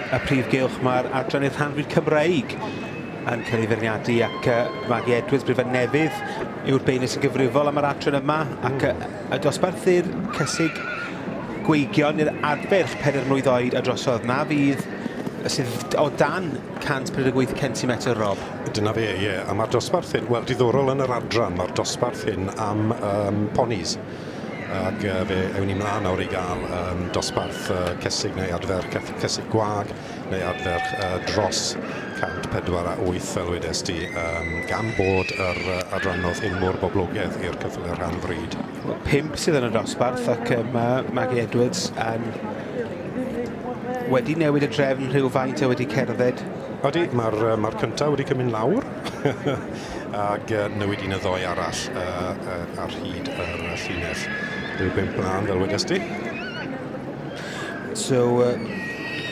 y prif gylch mae'r adran i'r Rhanfrid Cymreig yn cael ei feirniadu ac Maggie Edwards, brifan newydd, yw'r beunus y gyfrifol am yr adran yma ac y dosbarth i'r caseg gweigion i'r adferch 4 mlwydd oed a drosodd na fydd sydd o dan 148 cm Rob. Dyna fe, ie. A mae'r dosbarth hyn, wel, diddorol yn yr adran, mae'r dosbarth hyn am ponis. Ac fe ewn ni mlaen nawr i gael dosbarth caseg neu adferch, caseg gwag neu adferch dros 148 fel wedes ti, gan bod yr adrannodd hyn mor boblogaidd i'r cyffil yr Rhanfrid. 5 sydd yn y dosbarth ac mae Maggie Edwards yn wedi newid y drefn rhywfaint a wedi cerdded. Odi, mae'r cyntaf wedi cymryd lawr ac newid un y ddoi arall ar hyd yr llinell. Rhyw 5 mlaen fel wedes ti. So,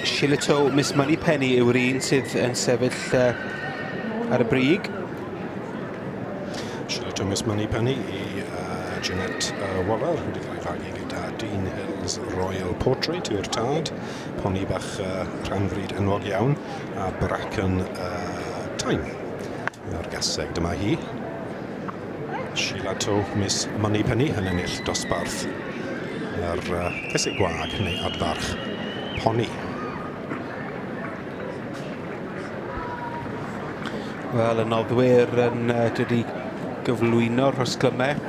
Shillito Miss Moneypenny yw'r un sydd yn sefyll ar y brig. Shillito Miss Moneypenny i Jeanette Waller wedi cael ei fagu gyda Dean Hills Royal Portrait yw'r tad, poni bach Rhanfrid enwog iawn, a Bracen Time yw'r gaseg dyma hi. Shillito Miss Moneypenny yn ennill dosbarth yr caseg gwag neu adfarch poni. Wel, y noddwyr yn wedi gyflwyno'r rhosglymau.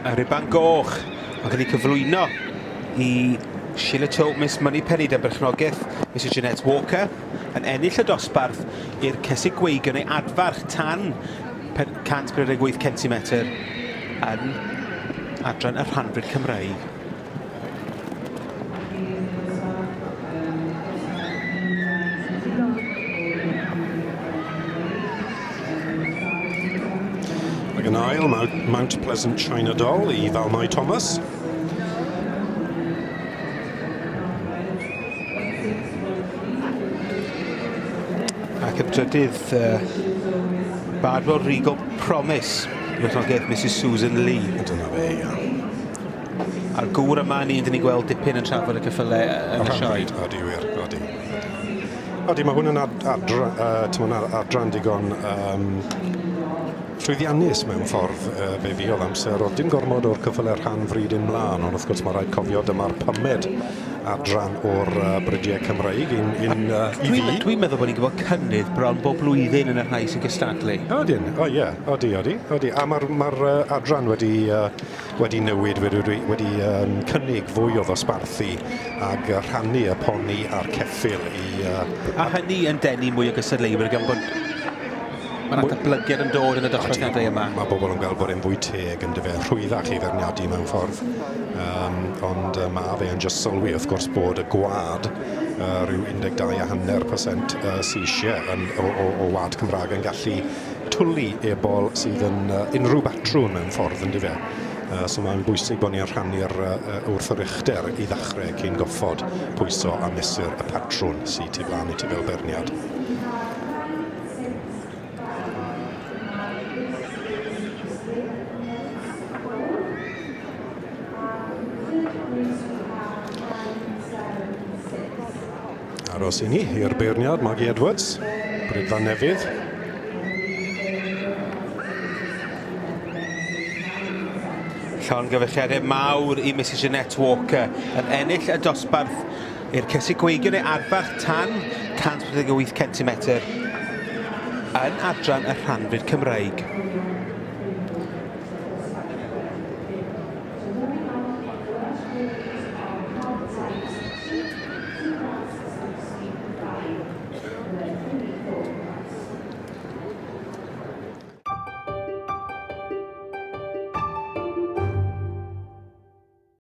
A riban goch yn cael ei cyflwyno i Shillito Miss Moneypenny dy berchnogaeth Mrs Jeanette Walker yn ennill y dosbarth i'r caseg gweigion neu adfarch tan 148 cm yn adran y Rhanfrid Cymreig. Ac yn ail, Mount Pleasant China Doll i Falmai Thomas. Ac y drydydd Bardwell Regal Promise i berchnogaeth Mrs Susan Lee. Dyna fe, ia. A'r gŵr yma ni dyn ni gweld dipyn yn trafod y cyffylau yn y sioe. Odi wir, odi. Odi, mae hwn yn adran digon llwyddiannus mewn ffordd fe fi oedd amser. Oedd dim gormod o'r cyffylau Rhanfrid yn mlaen, ond wrth gwrs mae rhaid cofio dyma'r pymed adran o'r brydiau Cymreig i fi. Dwi'n meddwl bod ni'n gwybod cynnydd bron bob blwyddyn yn y rhai sy'n gystadlu. Odyn, ie, odi. A mae'r adran wedi newid, wedi cynnig fwy o ddosbarthu ac rhannu y poni a'r ceffyl i... A hynny yn denu mwy o gystadleuwyr gan bod Mae'n datblygiad yn dod yn y dosbarthiadau yma. Mae bobl yn gweld bod e'n fwy teg yn dyfe rhwyddach i ferniadu mewn ffordd. Ond mae fe yn just sylwi, wrth gwrs, bod y gwad rhyw 12.5% sy'n eisiau o wad Cymraeg yn gallu twlu ebol sydd yn unrhyw batrwn mewn ffordd yn dyfe. So mae'n bwysig bod ni'n rhannu'r wrth yr uchder i ddechrau cyn goffod pwyso a mesur y patrwn sydd tu flaen i ti fel berniad. Aros i ni i'r beirniad, Maggie Edwards, brydfa newydd. Llongyfarchiadau mawr i Mrs Jeanette Walker yn ennill y dosbarth i'r caseg gweigion neu adfarch tan 148 cm yn adran y Rhanfrid Cymreig.